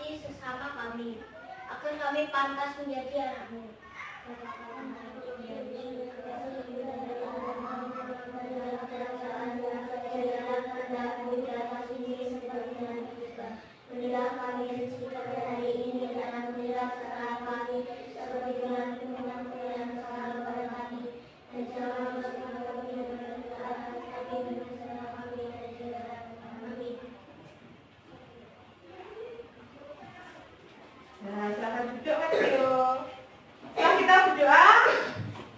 mengasihi sesama kami, agar kami pantas menjadi anak-Mu. Berilah kami rezeki pada hari ini dan ampunilah kesalahan kami seperti dengan pengampunan yang salah pada kami, dan janganlah masukkan kami dalam cobaan, tapi bebaskanlah kami dari jahat. Amin. Nah, silakan duduk Mas Tio. Setelah kita berdoa,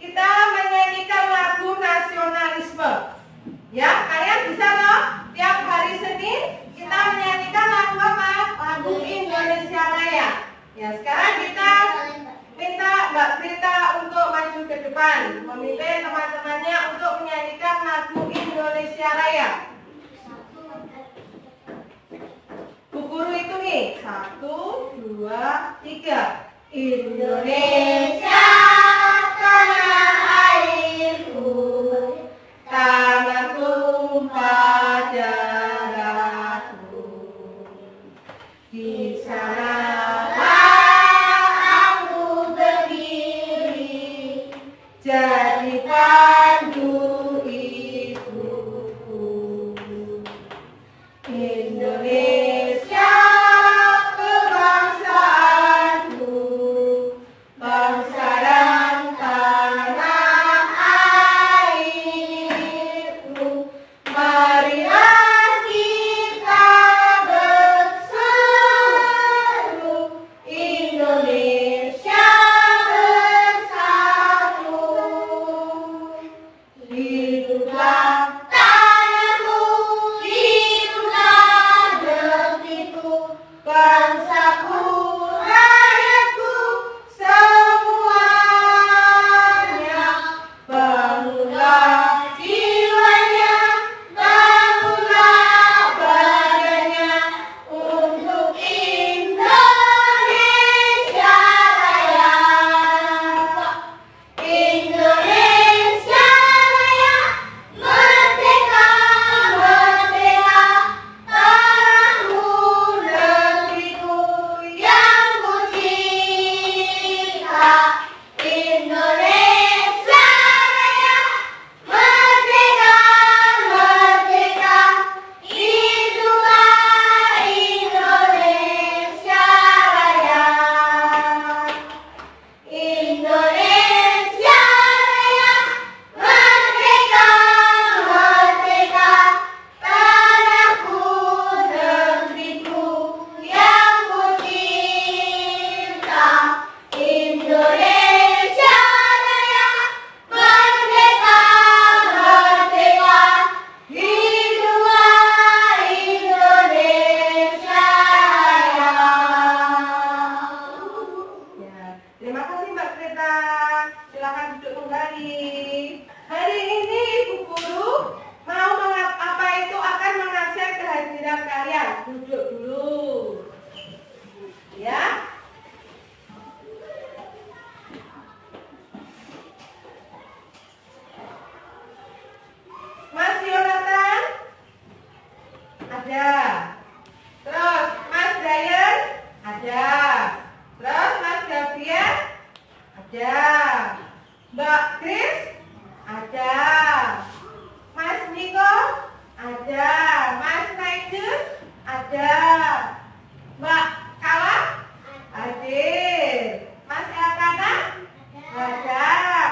kita menyanyikan lagu nasionalisme. Ya, kalian bisa loh. Tiap hari Senin kita menyanyikan lagu apa? Lagu Indonesia Raya. Ya, sekarang kita minta Mbak Prita untuk maju ke depan, memimpin teman-temannya untuk menyanyikan lagu Indonesia Raya. Bu Guru hitungi 1, 2, 3. Indonesia tanah airku, tanah tumpah darahku, di sanalah aku berdiri, jadi pandu ibuku. Indonesia kebangsaanku, bangsa dan tanah airku. Marilah kita berseru, Indonesia bersatu. Hiduplah tanahku, hiduplah negeriku, bangsaku, rakyatku, semuanya. Bangunlah jiwanya, bangunlah badannya, untuk Indonesia Raya. Indonesia Raya, merdeka, merdeka, tanahku, negeriku yang kucinta. Indonesia Raya, merdeka, merdeka, hiduplah Indonesia Raya. Indonesia Raya, merdeka, merdeka, tanahku, negeriku yang kucinta. Indonesia Raya, merdeka, merdeka, hiduplah Indonesia Raya. Ya, terima kasih Mbak Prita. Silakan duduk kembali. Hari ini Ibu Guru mau apa itu akan mengajar kehadiran kalian. Duduk dulu. Ya. Mas Yonatan? Ada. Terus Mas Brian? Ada. Terus Mas Gabriel? Ada. Mbak Chris? Ada. Mas Niko? Ada. Mas Nigel? Ada. Mbak Kala? Hadir. Mas Elkana? Ada.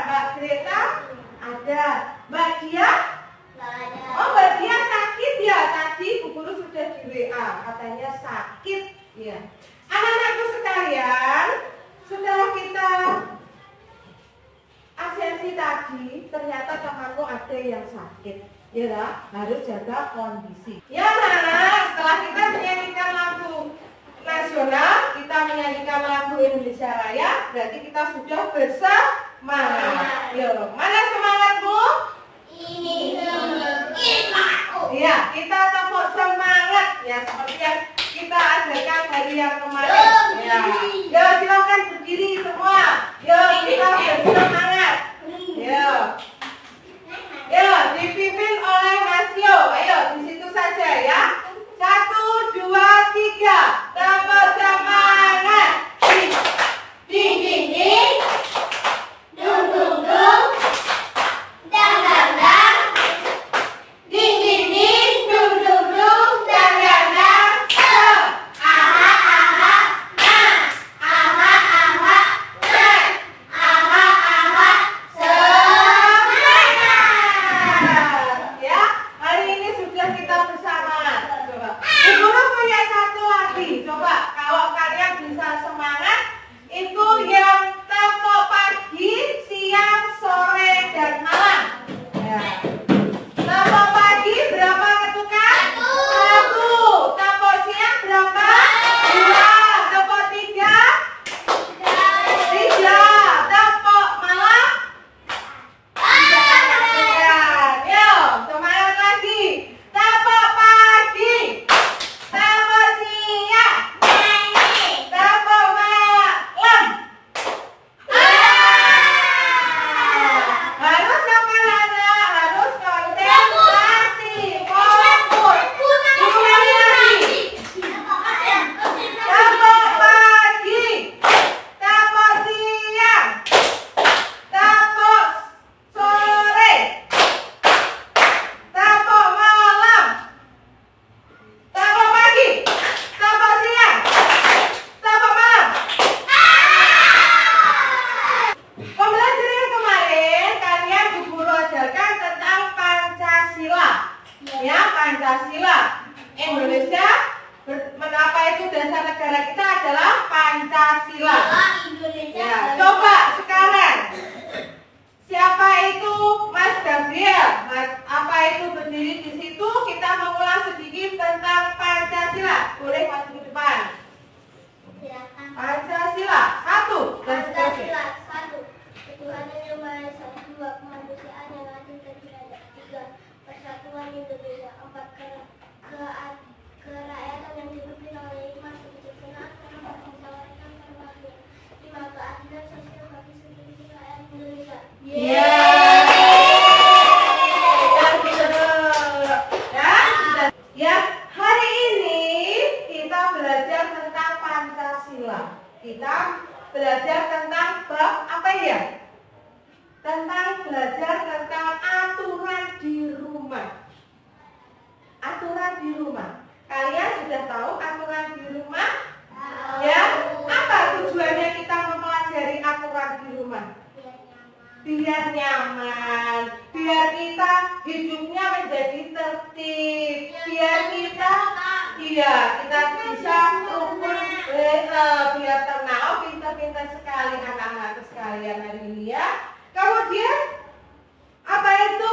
Mbak Greta? Ada. Mbak Dia? Oh, Mbak Dia sakit ya? Tadi Bu Guru sudah di WA, katanya sakit ya. Anak-anakku sekalian, setelah kita absensi tadi, ternyata temanku ada yang sakit. Ya, harus jaga kondisi. Ya, Nak, setelah kita menyanyikan lagu nasional, kita menyanyikan lagu Indonesia Raya, berarti kita sudah bersemangat. Yo, mana semangatmu? Ini semangatku. Iya, kita tepuk semangat ya, seperti yang kita ajarkan hari yang kemarin. Ya, yo silakan berdiri semua. Yo, kita bersemangat. Yo, yo dipimpin oleh Mas Yo. Ayo di situ saja ya. 1, 2, 3. Tepuk semangat. itu berdiri di situ, kita mengulang sedikit tentang Pancasila. Boleh maju ke depan. Silakan. Pancasila, 1 dan seterusnya. Pancasila 1. Ketuhanan yang Maha Esa. 2. Kemanusiaan yang adil dan beradab. 3. Persatuan Indonesia. 4. Kerakyatan yang dipimpin oleh hikmah, kebijaksanaan, musyawaratan, kebahagiaan. 5. Keadilan sosial bagi seluruh rakyat Indonesia. Ya, hari ini kita belajar tentang Pancasila. Kita belajar tentang bab apa ya? Belajar tentang aturan di rumah. Aturan di rumah. Kalian sudah tahu aturan di rumah? Ya, apa tujuannya kita mempelajari aturan di rumah? Biar nyaman, biar kita hidupnya menjadi tertib, biar kita bisa rukun, biar tenang. Oh, pintar-pintar sekali anak-anak sekalian hari ini ya. Kemudian apa itu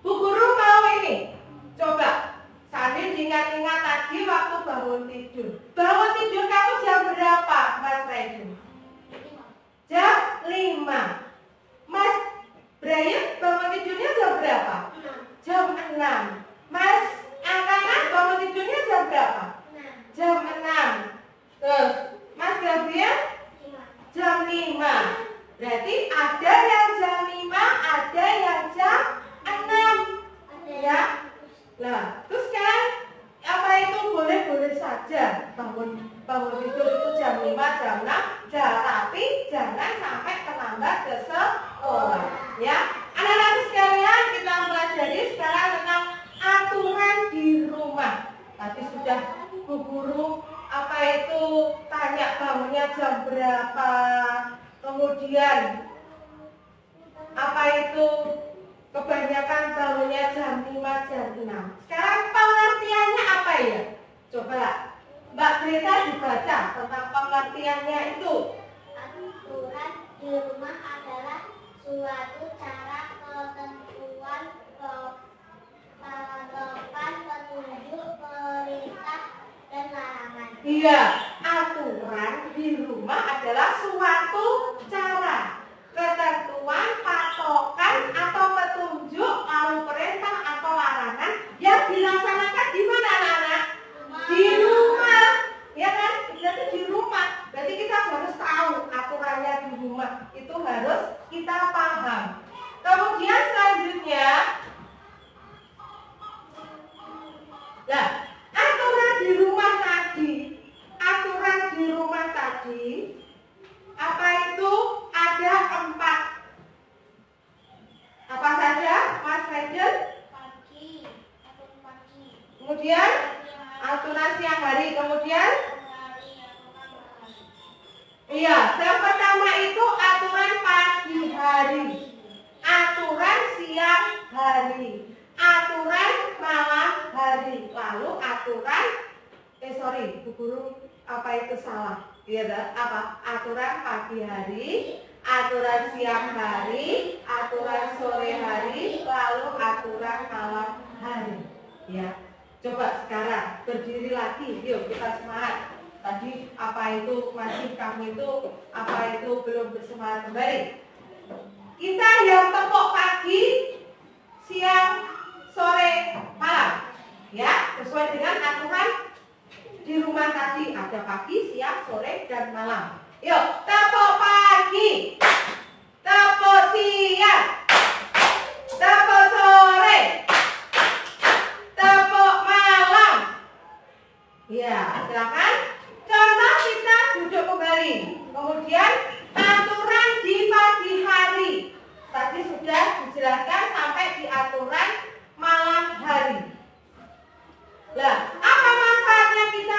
Bu Guru mau ini? Coba sambil ingat-ingat tadi waktu bangun tidur. Bangun tidur kamu jam berapa, Mas Raidu? Jam 5. Mas Brian bangun tidurnya jam berapa? Jam 6. Mas Angkatan bangun tidurnya jam berapa? Jam 6. Terus Mas Gabriel jam 5. Berarti ada yang jam 5, ada yang jam 6. Ya. Nah, terus kan apa itu boleh-boleh saja bangun tidur itu jam 5, jam 6, tapi jangan sampai terlambat ke sekolah. Ya, anak-anak sekalian, kita pelajari sekarang tentang aturan di rumah. Tadi sudah Bu Guru apa itu tanya bangunnya jam berapa, kemudian apa itu kebanyakan bangunnya jam 5, jam 6. Sekarang pengertiannya apa ya? Coba Mbak Greta dibaca tentang pengertiannya itu. Aturan di rumah adalah suatu cara ketentuan patokan petunjuk perintah dan larangan. Iya, aturan di rumah adalah suatu cara ketentuan patokan atau petunjuk lalu perintah atau larangan yang dilaksanakan di mana anak-anak? Di rumah, ya kan? Berarti di rumah. Berarti kita harus tahu aturannya di rumah itu harus kita paham. Kemudian selanjutnya, nah, aturan di rumah tadi, apa itu? Ada 4. Apa saja, Mas Raiden? Pagi. Kemudian aturan siang hari, kemudian iya, yang pertama itu aturan pagi hari, aturan siang hari, aturan malam hari, lalu aturan Bu Guru apa itu salah? Iya, apa? Aturan pagi hari, aturan siang hari, aturan sore hari, lalu aturan malam hari. Ya, coba sekarang berdiri lagi, yuk kita semangat. Tadi apa itu masih kamu itu apa itu belum bersemangat kembali? Kita yang tepuk pagi, siang, sore, malam, ya sesuai dengan aturan di rumah tadi ada pagi, siang, sore, dan malam. Yuk, tepuk pagi, tepuk siang, tepuk sore, tepuk malam. Ya, silakan. Contoh kita duduk kembali. Kemudian aturan di pagi hari. Tadi sudah dijelaskan sampai di aturan malam hari. Lah, apa manfaatnya kita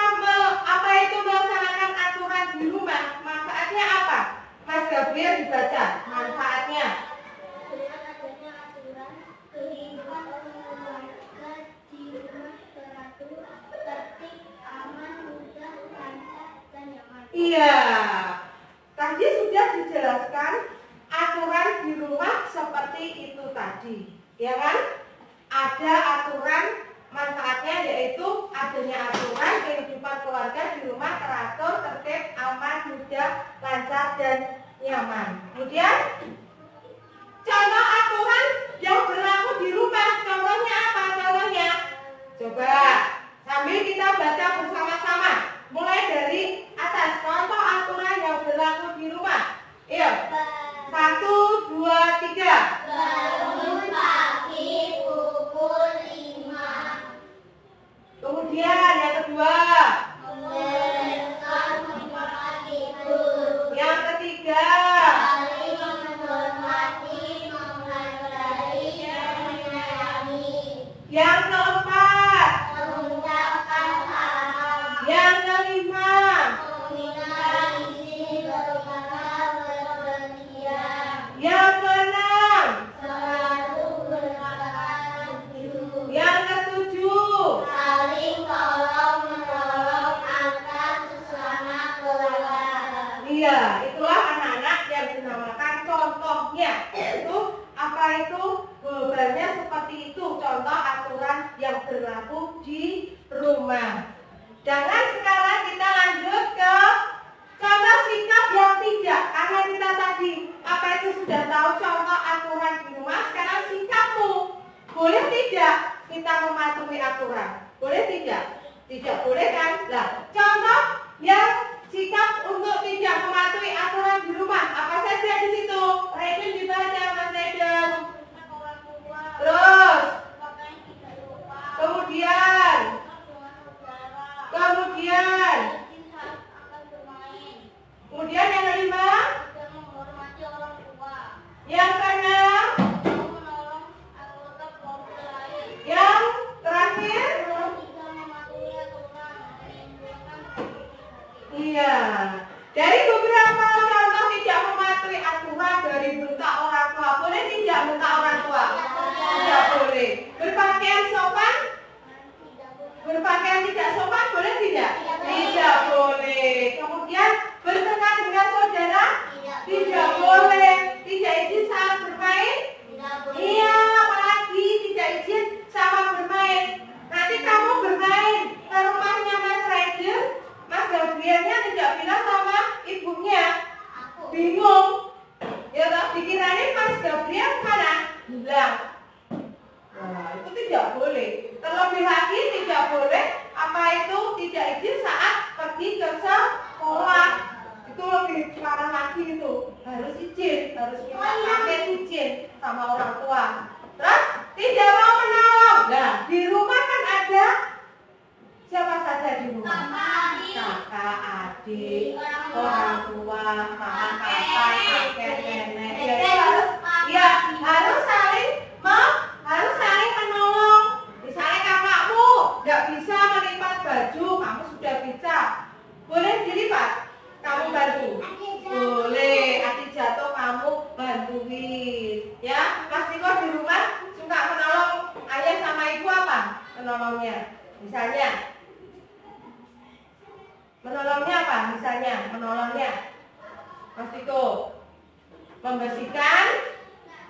melaksanakan aturan di rumah? Manfaatnya apa? Mas Gabriel dibaca manfaatnya. Dengan adanya aturan, kehidupan keluarga di rumah teratur, tertib, aman, mudah, lancar, dan nyaman. Iya, tadi sudah dijelaskan aturan di rumah seperti itu tadi, ya kan? ada aturan manfaatnya, yaitu adanya aturan kehidupan keluarga di rumah teratur, tertib, aman, mudah, lancar, dan nyaman. Kemudian contoh aturan yang berlaku di rumah, contohnya apa? Contohnya, coba sambil kita baca bersama-sama, mulai dari atas. Contoh aturan yang berlaku di rumah. Ayo, 1, 2, 3. Bangun pagi pukul 5. Kemudian yang kedua. Membereskan tempat tidur. Yang ketiga. Saling menghormati, menghargai, dan menyayangi. Yang keempat. Mengucapkan salam. Yang kelima. Meminta izin kepada berpergian. Yang keenam. Selalu berkata jujur. Yang ketujuh. Saling tolong menolong antar sesama keluarga. Iya, itulah anak-anak yang dinamakan contohnya. Itu apa itu? Jawabannya seperti itu. Contoh aturan yang berlaku di rumah. Jangan sekarang kita lanjut ke contoh sikap yang tidak. Karena kita tadi apa itu sudah tahu contoh aturan di rumah. Sekarang sikapmu. Boleh tidak kita mematuhi aturan? Boleh tidak? Tidak boleh kan? Nah, contoh yang sikap untuk tidak mematuhi aturan di rumah apa saja di situ? Raiden dibaca, Mas Raiden. Terus, kemudian yang kelima, yang keenam, yang terakhir. Iya, dari beberapa contoh tidak mematuhi aturan dari bentak orang tua, boleh tidak bentak orang tua? Tidak boleh. Berpakaian sopan? Berpakaian tidak sopan boleh tidak? Tidak boleh. Kemudian berteman dengan saudara? Tidak boleh. Tidak izin saat bermain? Iya, apalagi tidak izin sama bermain. Nanti kamu bermain ke rumahnya Mas Raiden, Mas Gabrielnya tidak bilang sama ibunya, bingung. Ya tak dikirain Mas Gabriel mana? Bilang. Nah, itu tidak boleh. Terlebih lagi tidak boleh apa itu tidak izin saat pergi ke sekolah. Itu lebih parah lagi itu. Harus izin, harus minta pamit izin sama orang tua. Terus tidak mau menolong. Nah, di rumah kan ada siapa saja di rumah? Kakak, adik, orang tua, mama, papa, kakek, nenek. Jadi harus saling menolong. Misalnya kakakmu nggak bisa melipat baju, kamu sudah bisa, boleh dilipat, kamu bantu. Boleh, adik jatuh kamu bantuin. Ya, Mas Niko di rumah suka menolong ayah sama ibu apa? Menolongnya, misalnya. Menolongnya apa? Misalnya, menolongnya Mas Niko membersihkan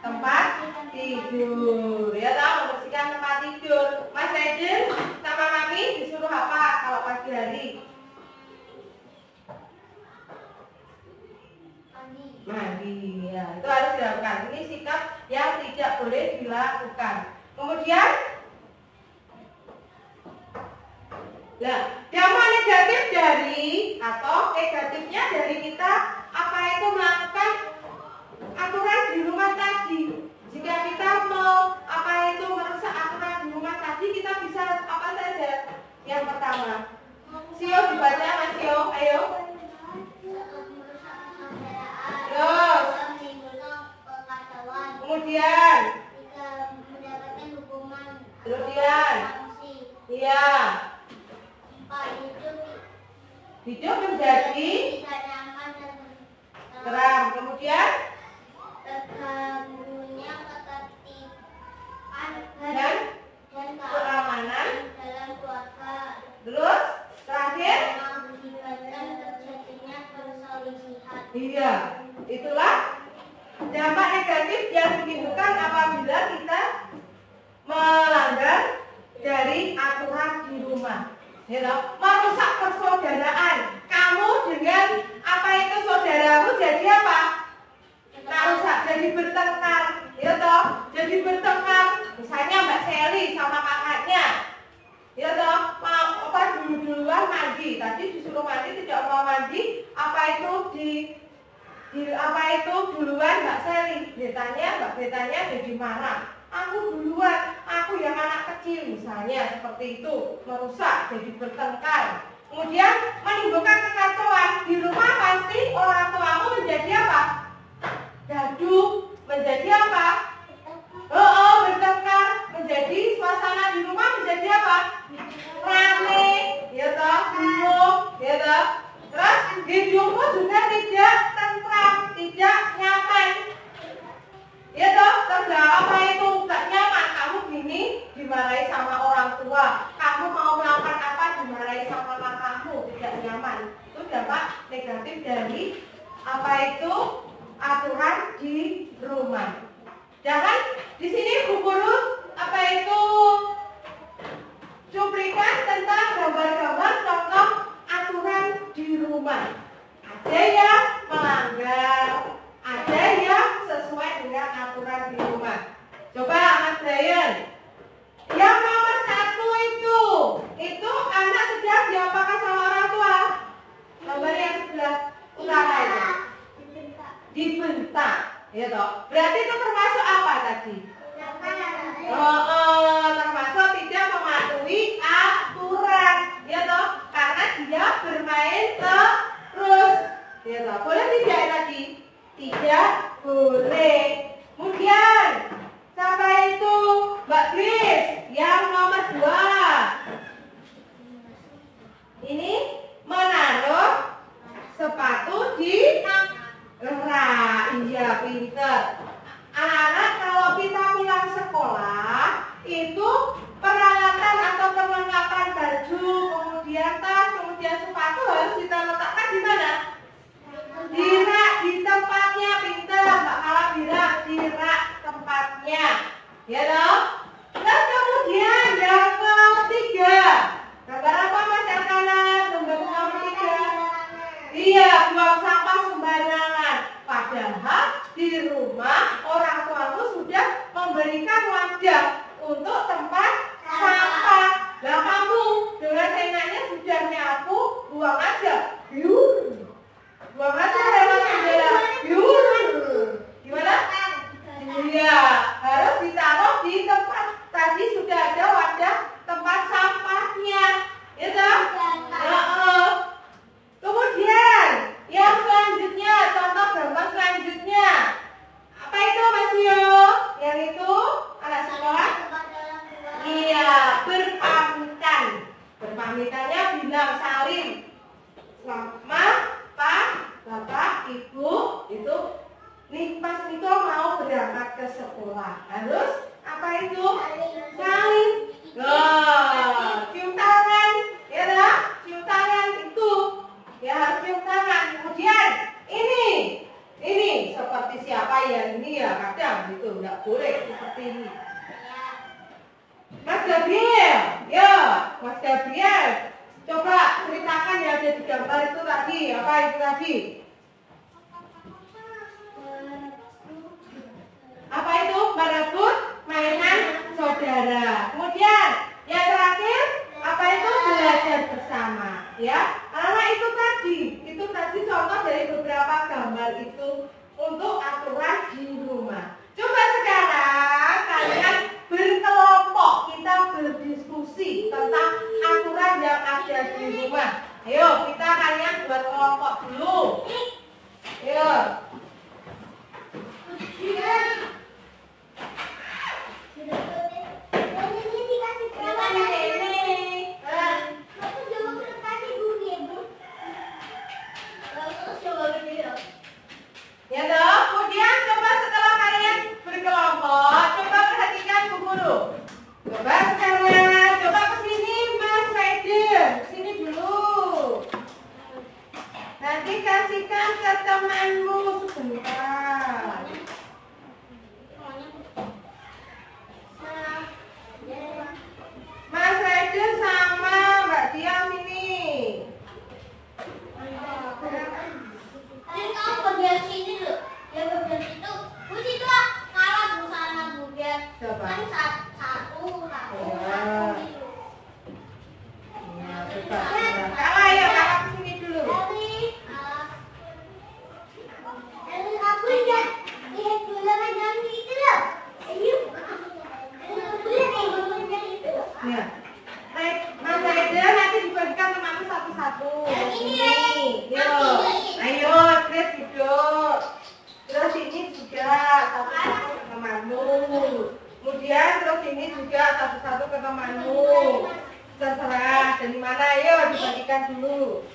tempat tidur, ya tahu, membersihkan tempat tidur. Mas Raiden sama Mami disuruh apa kalau pagi hari? Mandi, ya itu harus dilakukan. Ini sikap yang tidak boleh dilakukan. Kemudian, nah, dampak negatif dari atau negatifnya dari kita apa itu melakukan aturan di rumah tadi. Jika kita mau apa itu merusak aturan di rumah tadi, kita bisa apa saja? Yang pertama, Sio dibaca Mas Sio, ayo. Terus, kemudian, kemudian, iya, hidup menjadi terang. Kemudian, terganggunya ketertiban dan keamanan dalam keluarga. Terus, terakhir, Mengakibatkan terjadinya perselisihan. iya, itulah dampak negatif yang ditimbulkan apabila kita melanggar dari aturan di rumah. Ya toh? Merusak persaudaraan. Kamu dengan apa itu saudaramu jadi apa? Rusak, jadi bertengkar. Ya toh? Jadi bertengkar. Misalnya Mbak Sally sama kakaknya. Ya toh? Apa duluan mandi. Tadi disuruh mandi tidak mau mandi. Apa itu apa itu duluan Mbak Sally? Mbak Betanya jadi marah. Aku duluan, aku yang anak kecil misalnya, seperti itu. Merusak, jadi bertengkar. Kemudian menimbulkan kekacauan. Di rumah pasti orang tuamu menjadi apa? Gaduh. Menjadi apa? Bertengkar. Menjadi suasana di rumah menjadi apa? Rame, ya toh, bingung, ya toh. Terus hidupmu juga tidak tentram, tidak nyaman. Ya toh, apa itu gak nyaman? Kamu gini dimarahi sama orang tua. Kamu mau melakukan apa dimarahi sama kakakmu, tidak nyaman. Itu dampak negatif dari apa itu aturan di rumah. Jangan di sini Bu Guru apa itu cuplikan tentang gambar-gambar contoh aturan di rumah. Ada yang melanggar, ada yang sesuai dengan aturan di rumah. Coba Mas Brian. Yang nomor 1 itu anak sedang diapakan sama orang tua? Gambar yang sebelah utara itu. Dibentak. Ya toh. Berarti itu termasuk apa tadi? Termasuk tidak mematuhi aturan. Ya toh. Karena dia bermain terus. Ya toh. Boleh tidak tadi? Tidak boleh. Kemudian sampai itu Mbak Grace yang nomor 2. Ini menaruh sepatu di rak. Iya, pinter. Anak-anak kalau kita pulang sekolah itu peralatan atau perlengkapan baju, kemudian tas, kemudian sepatu harus kita letakkan di mana? Di rak, di tempatnya. Pinter Mbak Kala bilang di rak tempatnya. Ya dong? Terus kemudian yang ketiga. Gambar apa Mas Elkana? Gambar nomor 3. Iya, buang sampah sembarangan. Padahal di rumah orang tuamu sudah memberikan wadah untuk tempat sampah. Nah kamu dengan seenaknya sudah nyapu, buang aja. Buang aja lewat jendela. Gimana? Iya, harus ditaruh di tempat. Tadi sudah ada wadah tempat sampahnya. Ya toh? Kemudian yang selanjutnya, contoh gambar selanjutnya. Apa itu Mas Yo? Yang itu anak sekolah? Iya, berpamitan. Berpamitannya bilang salim. Mama, Pak, Bapak, Ibu, itu nih pas Niko mau berangkat ke sekolah. Harus apa itu? Salim. Cium tangan. Ya dah, cium tangan itu. Ya harus cium tangan. Kemudian ini seperti siapa ya? Ini ya kadang gitu, nggak boleh seperti ini. Mas Gabriel, ya Mas Gabriel, coba ceritakan yang ada di gambar itu tadi. Apa itu tadi? Apa itu? Merebut mainan saudara. Kemudian yang terakhir apa itu? Belajar bersama. Ya, anak itu tadi contoh dari beberapa gambar itu untuk aturan di rumah. Coba sekarang kalian berkelompok, kita berdiskusi tentang aturan yang ada di rumah. Ayo, kalian buat kelompok dulu. Ayo. Coba. Kan satu Ya. gitu. Nah, coba. Nah, kalah ya, kalah ke sini dulu. Eli aku lihat bola macam itu loh. Ayo. Bola kayak itu. Ya. Mas Aida nanti dibagikan temanmu satu-satu. Ini. Yuk. Ayo, Chris duduk. Terus ini juga satu-satu ke temanmu. Kemudian terus ini juga satu-satu ke temanmu. Terserah dari mana, ayo dibagikan dulu.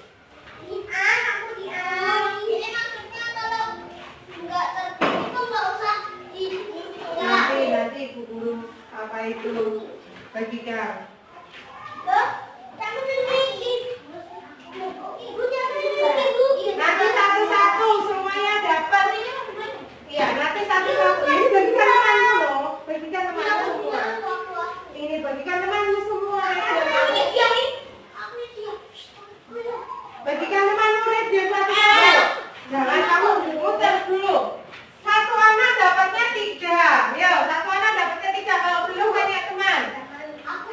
Aku ini maksudnya kalau nggak tertutup itu nggak usah di Nanti ibu guru apa itu bagikan. Loh, kamu sendiri. Ibu jangan ibu. Nanti satu-satu semuanya dapat. Iya, nanti satu-satu. Ini bagikan temanmu loh. Bagikan temanmu semua. Ini bagikan temanmu semua. Bagikan temanmu radio satu-satu. Jangan kamu muter dulu. Satu anak dapatnya 3. Yo, satu anak dapatnya 3. Kalau belum banyak teman. Aku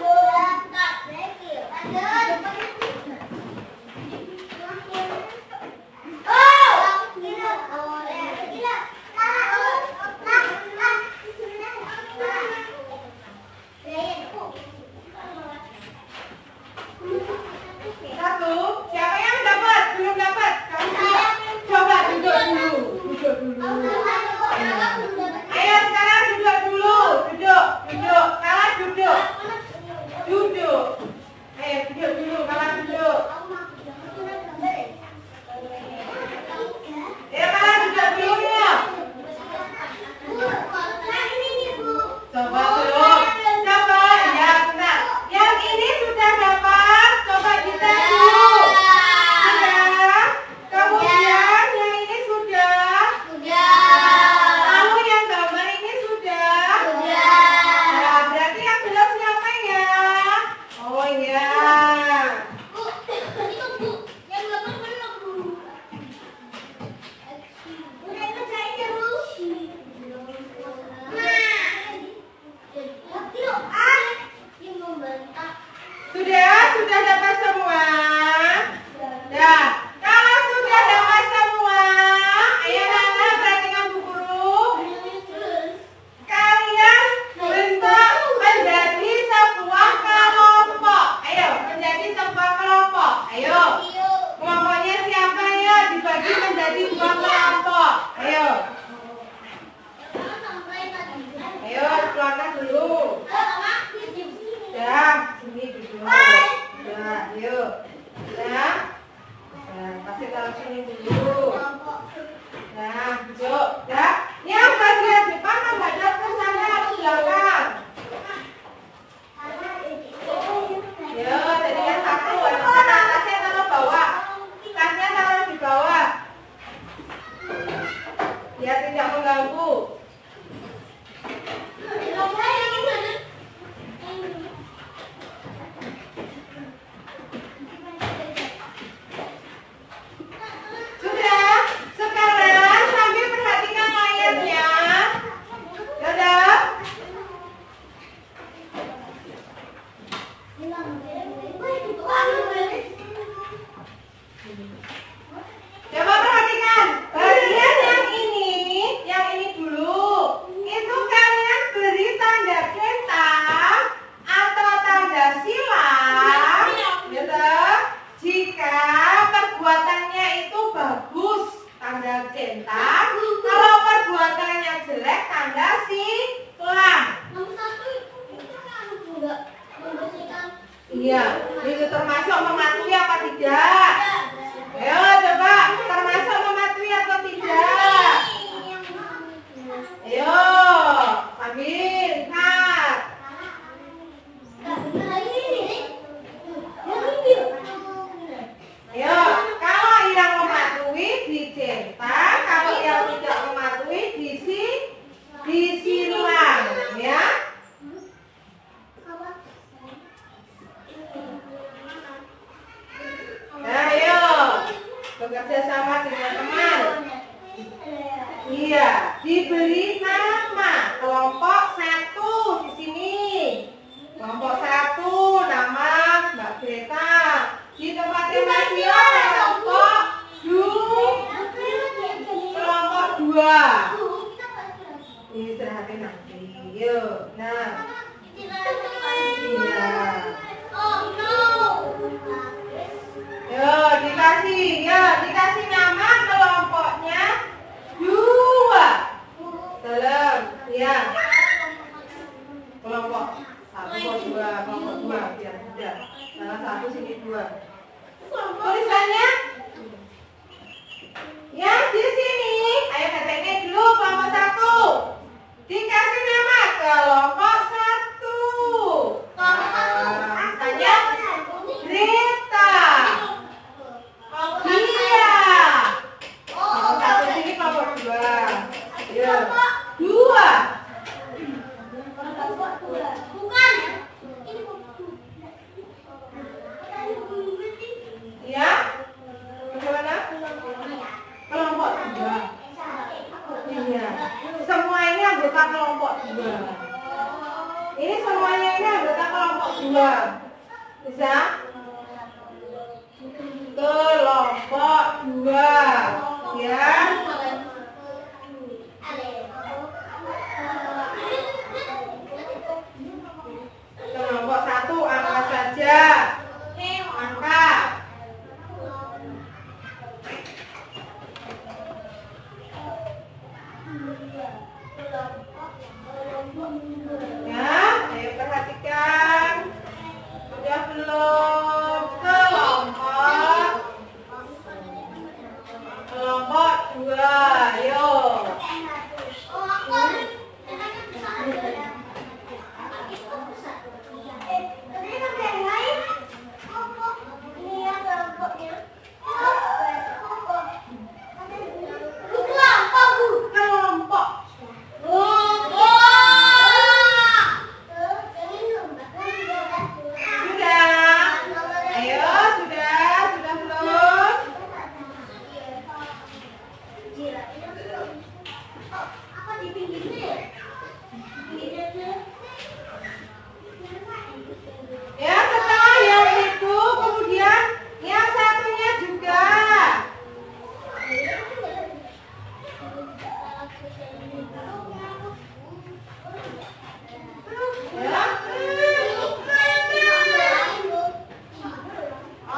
bola. diistirahatin nanti. Yuk, nah. Iya. Yuk, dikasih nama kelompoknya 2. Dalam, ya. Kelompok 1 kok 2, kelompok 2 biar mudah. Salah 1 sini 2. Tulisannya ya di sini. Ayo KTP dulu kelompok 1. Dikasih nama kelompok 1. Misalnya Rita, Dia. Kelompok 1 sini kelompok 2. Ya, 2. Ya, bagaimana? Kelompok 2. Iya. Semua ini anggota kelompok 2. Ini semuanya ini anggota kelompok 2. Bisa? Kelompok 2. Ya. Kelompok 1 angka saja. Angka. Ya, ayo perhatikan. Sudah belum? Kelompok 2. Yuk. Kelompok. Sudah? Ayo, sudah belum? Ya, setelah yang itu, kemudian yang satunya juga. Ya.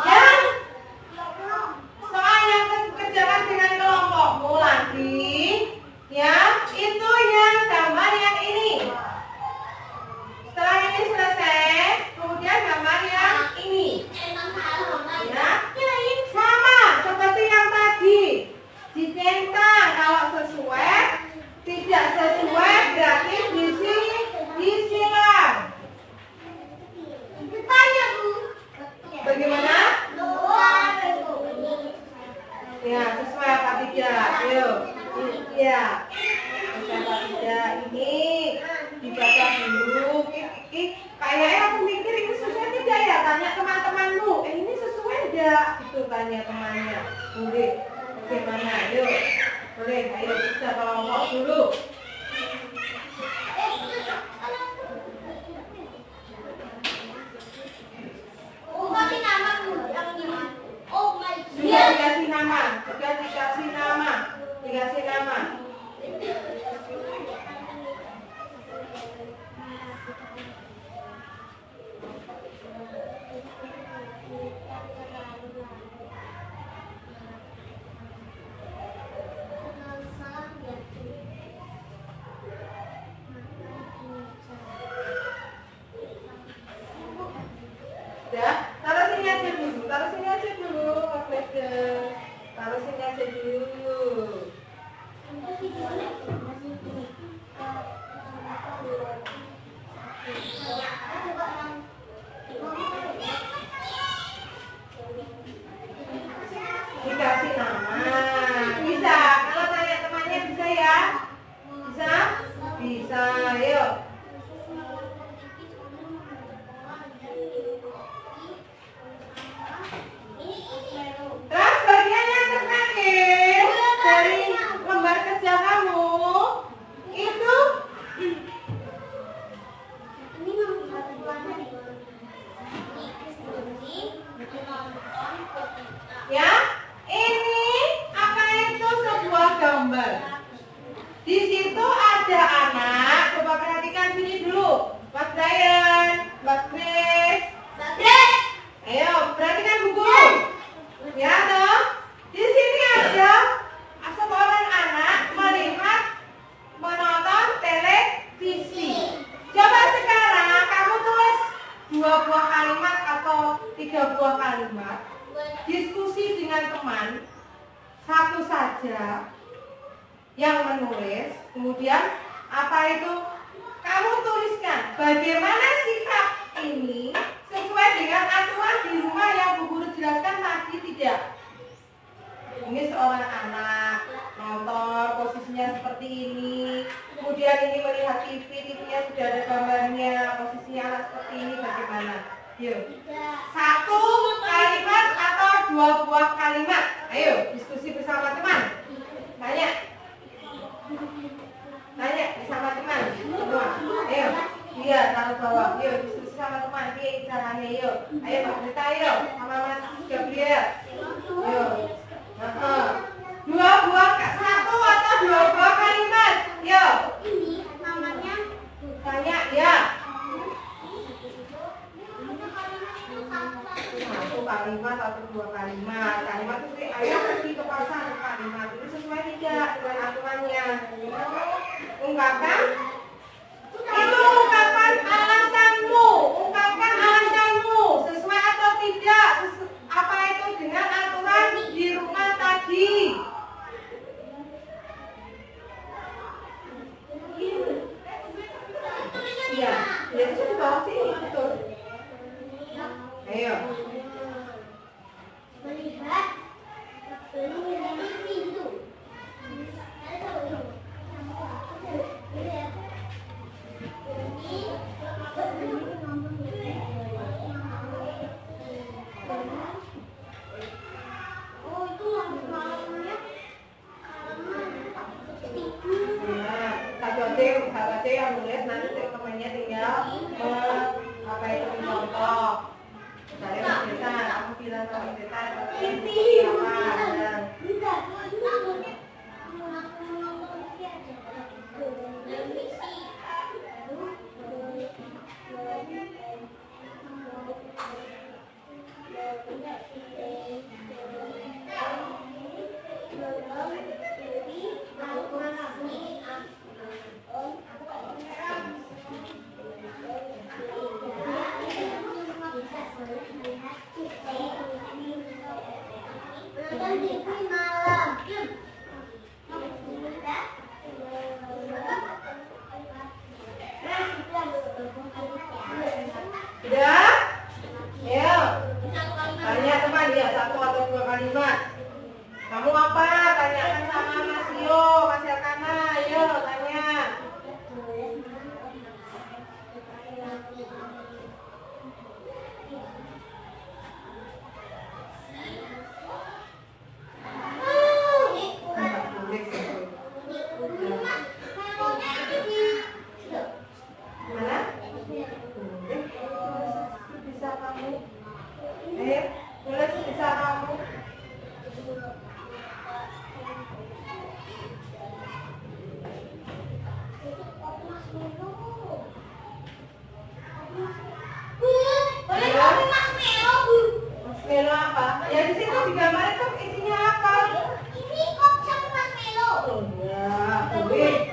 Ya. Soal yang kerjakan dengan kelompokmu lagi. Ya, itu yang gambar yang ini. Setelah ini selesai, kemudian gambar yang ini. Ya, sama seperti yang tadi. Dicentang, kalau sesuai, tidak sesuai berarti disilang. Bagaimana? Ya, sesuai apa tidak? Yuk. Iya. Sesuai apa tidak? Ini dibaca dulu. Kayaknya aku mikir ini sesuai tidak ya? Tanya teman-temanmu. Ini sesuai tidak? Itu tanya temannya. Boleh. Bagaimana? Yuk. Boleh. Ayo kita kelompok dulu. Sudah dikasih nama. Dikasih nama. Ya, taruh sini aja dulu. Taruh sini aja dulu. Dikasih nama. Bisa. Kalau tanya temannya bisa ya? Bisa? Bisa. Yuk. Terus bagian yang terakhir dari lembar kerja kamu itu ya, ini apa itu sebuah gambar. Di situ ada anak. Mbak Grace. Mbak Grace. Ayo, perhatikan buku. Ya dong. Di sini ada seorang anak melihat menonton televisi. Coba sekarang kamu tulis 2 buah kalimat atau 3 buah kalimat. Diskusi dengan teman. Satu saja yang menulis. Kemudian apa itu? Kamu tuliskan bagaimana sikap ini sesuai dengan aturan di rumah yang Bu Guru jelaskan tadi tidak. Ini seorang anak nonton, posisinya seperti ini. Kemudian ini melihat TV, TV-nya sudah ada gambarnya. Posisinya anak seperti ini bagaimana? Yuk. 1 kalimat atau 2 buah kalimat. Ayo, diskusi bersama teman. Tanya. Tanya bersama teman. Semua. Ayo. Iya, taruh bawah. Yuk, diskusi sama teman. Ini caranya yuk. Ayo Pak Rita, yuk. Sama Mas Gabriel. Yuk. 2 buah, 1 atau 2 buah kalimat. Yuk. Ini namanya Tanya, ya. satu 1 kalimat atau 2 kalimat. Kalimat itu ayo pergi ke pasar kalimat. Ini sesuai tidak dengan aturannya. Ungkapkan. Itu ungkapkan alasanmu. Ungkapkan alasanmu. Sesuai atau tidak. Apa itu dengan aturan di rumah tadi. Iya, ya itu di bawah sini betul. Ayo. melihat pintu. Oh, itu malamnya Kak Joce yang nulis, nanti temannya tinggal apa itu contoh. Saya Mas Deta, aku bilang sama Mas Deta Sudah? Ayo. Tanya teman ya, 1 atau 2 kalimat. Kamu apa? Tanyakan sama Mas Yo, Mas Elkana. Ayo tanya. Mana? Bisa kamu? Tulis bisa kamu. Marshmallow apa? Ya di situ digambarin tuh isinya apa? Ini kok sama marshmallow. Ya,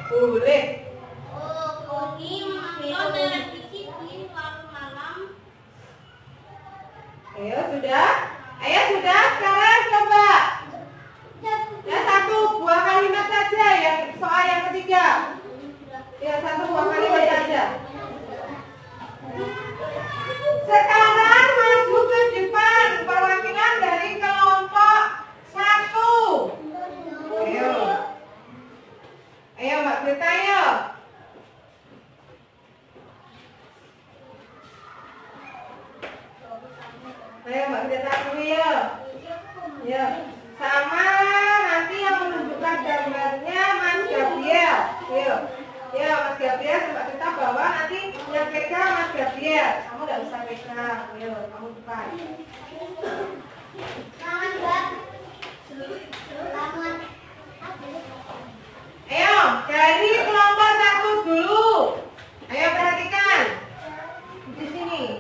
boleh. Oh, ini marshmallow televisi di malam. Ayo sudah? Ayo sudah, sekarang coba. Ya 1 buah kalimat saja yang soal yang ketiga. Ya 1 buah kalimat saja. Sekarang maju ke depan perwakilan dari kelompok 1. Ayo. Ayo Mbak Greta, ayo. Ayo Mbak Greta dulu ya. Ya. Sama nanti yang menunjukkan gambarnya Mas Gabriel. Ayo. Ya Mas Gabriel, Mbak Greta bawa, nanti yang pegang Mas Gabriel. Kamu nggak usah pegang. Ayo, kamu depan. Ayo, dari kelompok 1 dulu. Ayo perhatikan. Di sini.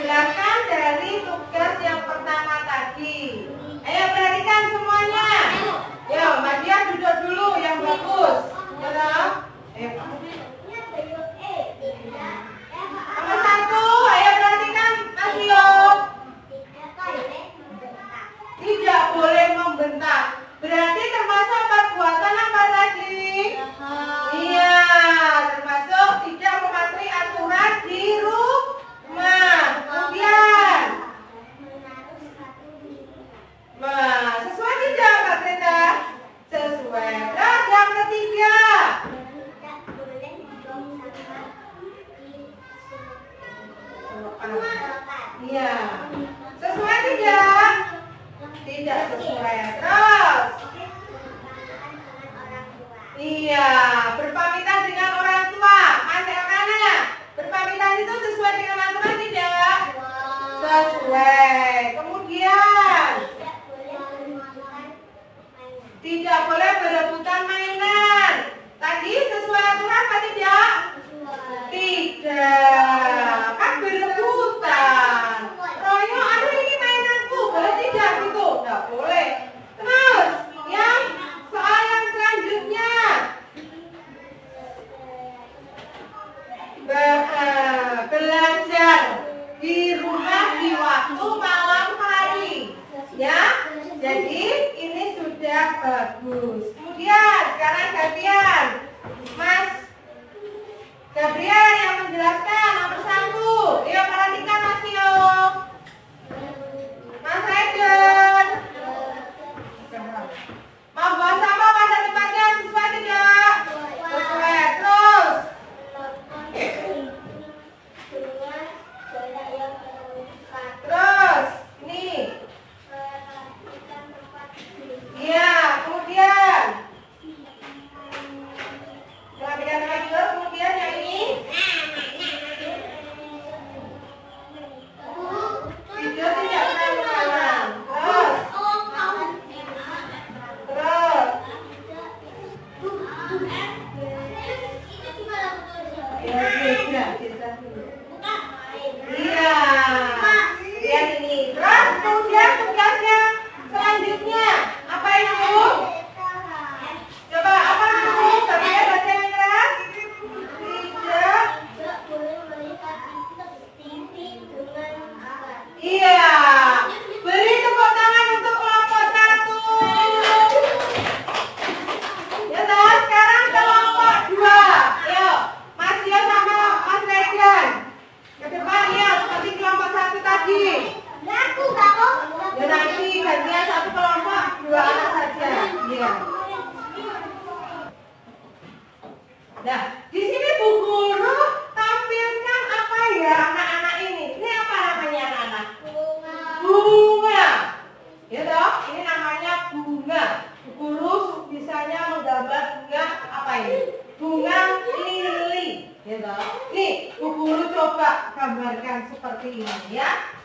jelaskan dari tugas yang pertama tadi. Ayo perhatikan semuanya. Yo, Mbak Dia duduk dulu yang bagus. Ya toh? Nomor 1, ayo perhatikan Mas Yo. Tidak boleh membentak. Berarti termasuk perbuatan apa tadi? Iya, termasuk tidak mematuhi aturan di rumah. Kemudian, nah, sesuai tidak Mbak Greta? Sesuai. Terus yang ketiga. Iya. Sesuai tidak? Tidak sesuai. Terus. Iya, berpamitan dengan orang tua. Masih mana? Berpamitan itu sesuai dengan aturan tidak? Sesuai. Kemudian, tidak boleh berebutan mainan. Tadi sesuai aturan apa tidak? Tidak. Kan berebutan. Royo, aduh ini mainanku. Boleh tidak gitu? Tidak boleh. Terus, yang soal yang selanjutnya. Belajar di rumah di waktu malam hari. Ya, jadi ini sudah bagus. Kemudian sekarang gantian Mas Gabriel yang menjelaskan nomor 1. Yuk perhatikan Mas Yo. Mas Raiden. Mau buang sampah pada tempatnya sesuai tidak? Sesuai. Terus. Terus. Ini. Iya, kemudian. Perhatikan lagi. Kemudian yang ini. Video tidak pernah mengalang. Terus. Terus. Ya, beda. Iya. Lihat ini. Terus kemudian tugasnya selanjutnya apa itu? Coba apa itu? Tapi baca yang keras. Tidak. Iya. Beri tepuk tangan untuk kelompok 1. Ya toh, sekarang kelompok 2. Yuk, Mas Yo sama Mas Regan. Ke depan ya, seperti kelompok 1 tadi. Ya nanti gantian satu kelompok 2 anak saja. Iya. Nah, di sini Bu Guru tampilkan apa ya anak-anak ini? Ini apa namanya anak-anak? Bunga. Ya toh, ini namanya bunga. Bu Guru bisanya menggambar bunga apa ini? Bunga lili. Ya toh. Nih, Bu Guru coba gambarkan seperti ini ya.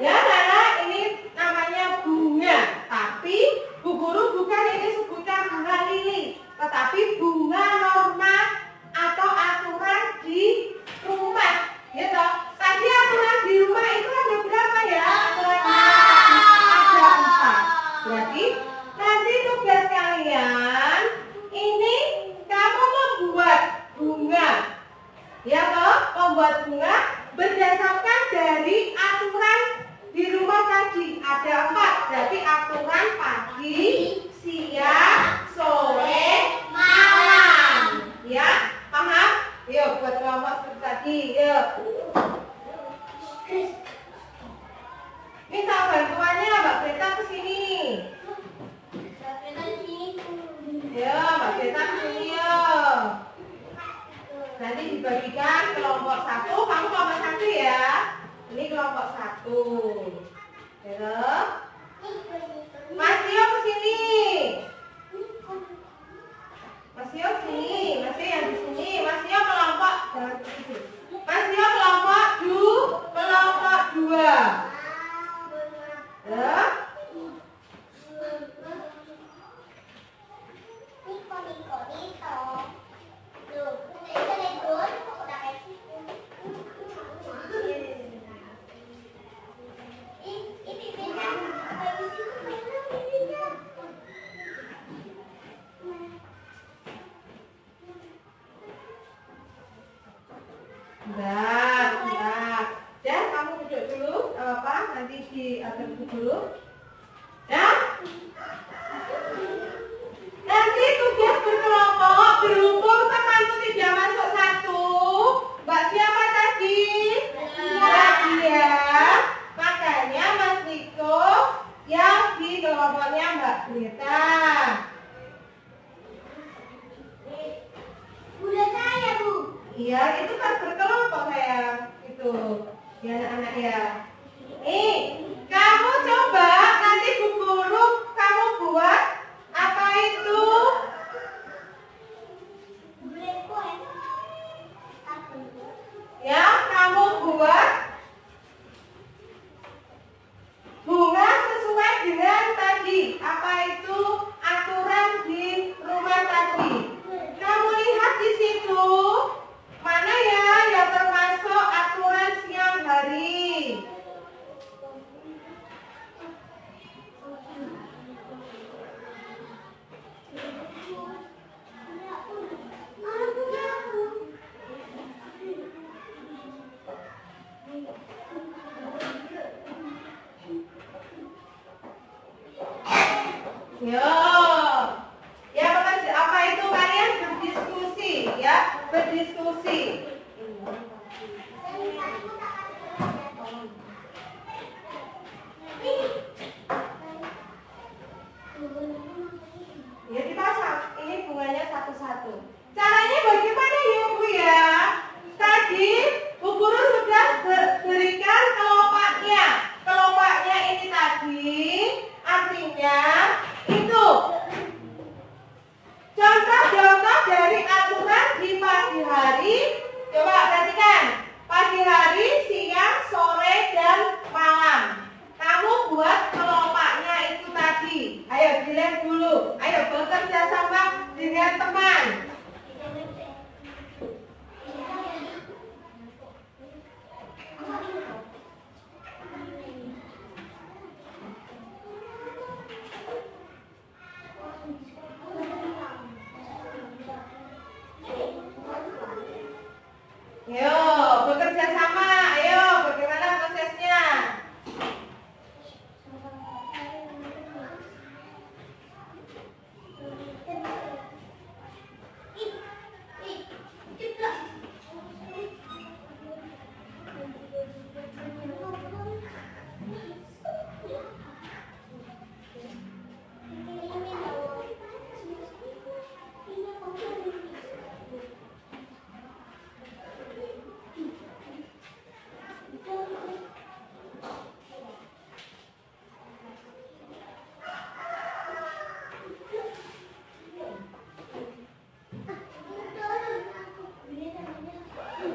Ya, Nana, ini namanya bunga. Tapi Bu Guru bukan ini sebutkan bunga lili, tetapi bunga norma atau aturan di rumah. Ya toh? Tadi aturan di rumah itu ada berapa ya? Aturannya ada 4. Berarti nanti tugas kalian ini kamu membuat bunga. Ya toh? Membuat bunga berdasarkan dari aturan di rumah tadi ada 4, berarti aturan pagi, siang, sore, malam. Ya, paham? Yuk buat kelompok seperti tadi. Yuk. Minta bantuannya Mbak Greta ke sini. Ya, Mbak Greta ke sini ya. Nanti dibagikan kelompok 1, kamu kelompok 1 ya. Ini kelompok 1. Ya. Mas Bentar, bentar. Dan kamu duduk dulu, apa? Nanti diatur dulu. Ya? Nanti tugas berkelompok berhubung temanku tidak masuk satu. Mbak siapa tadi? Mbak Dia. Makanya Mas Niko yang di kelompoknya Mbak Greta. Udah saya, Bu. Iya, itu kan berkelompok sayang. Itu ya anak-anak ya. Kamu coba nanti Bu Guru kamu buat apa itu? Ya, kamu buat bunga sesuai dengan tadi. Apa itu aturan di rumah tadi? Kamu lihat di situ. Mana ya yang termasuk aturan siang hari? Yo, ya apa itu kalian berdiskusi ya, berdiskusi. Ya kita ini bunganya satu-satu. Caranya bagaimana ya Bu ya? Tadi Bu Guru sudah berikan kelompoknya. Kelompoknya ini tadi artinya itu contoh-contoh dari aturan di pagi hari. Coba perhatikan, pagi hari, siang, sore, dan malam. Kamu buat kelompoknya itu tadi. Ayo dilihat dulu. Ayo bekerja sama dengan teman. Yo, bekerja sama. Ayo, bagaimana prosesnya?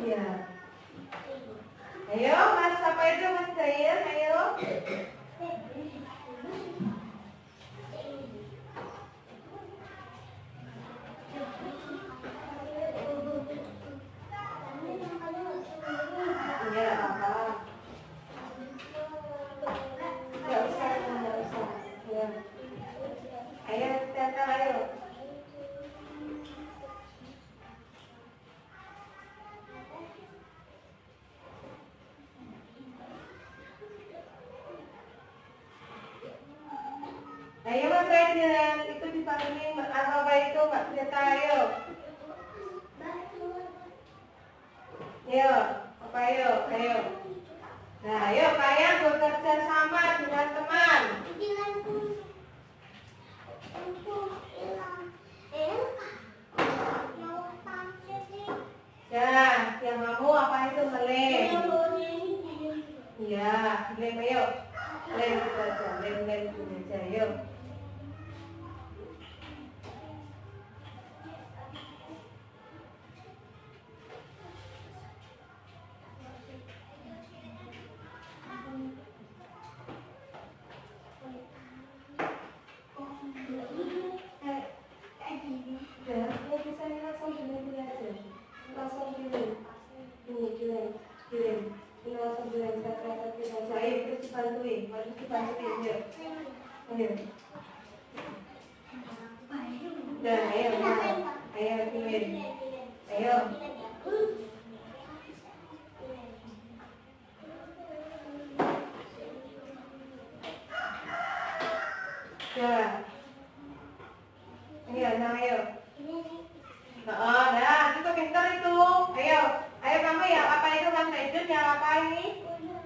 Iya. Ayo, Mas, apa itu Mas Dayan? Ayo. Iya, apa? Nggak usah, nggak usah. Ya. Ayo, datang, ayo. Ayo Mas Radian, itu dipanggilin apa itu Mbak Greta, ayo. Ayo, apa ayo, ayo. Nah, ayo kalian bekerja sama dengan teman. Ya, yang kamu apa itu ngelem? Iya, lem ayo. Lem itu aja, lem gini aja, ayo.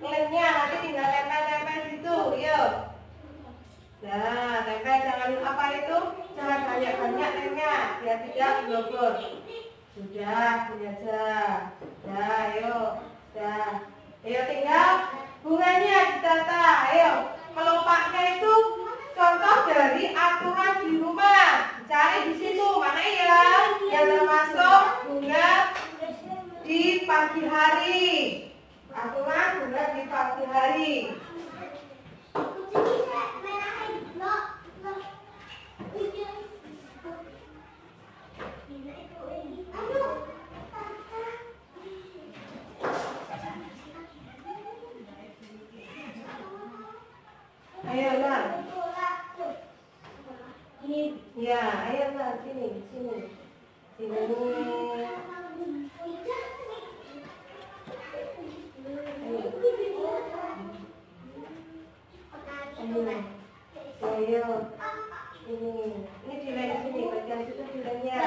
lemnya, nanti tinggal tempel-tempel gitu, yuk. Nah, tempel jangan apa itu? Jangan banyak-banyak lemnya, biar tidak blobor. Sudah, ini aja. Dah, ayo. Dah. Ayo tinggal bunganya ditata. Ayo. Kelopaknya itu contoh dari aturan di rumah. Cari di situ mana ya yang termasuk bunga di pagi hari. Aturan bunga di pagi hari. Ayo lah. Ya, ayo lah sini, sini. Sini. Ayo. Ini dilem sini, bagian situ dilemnya.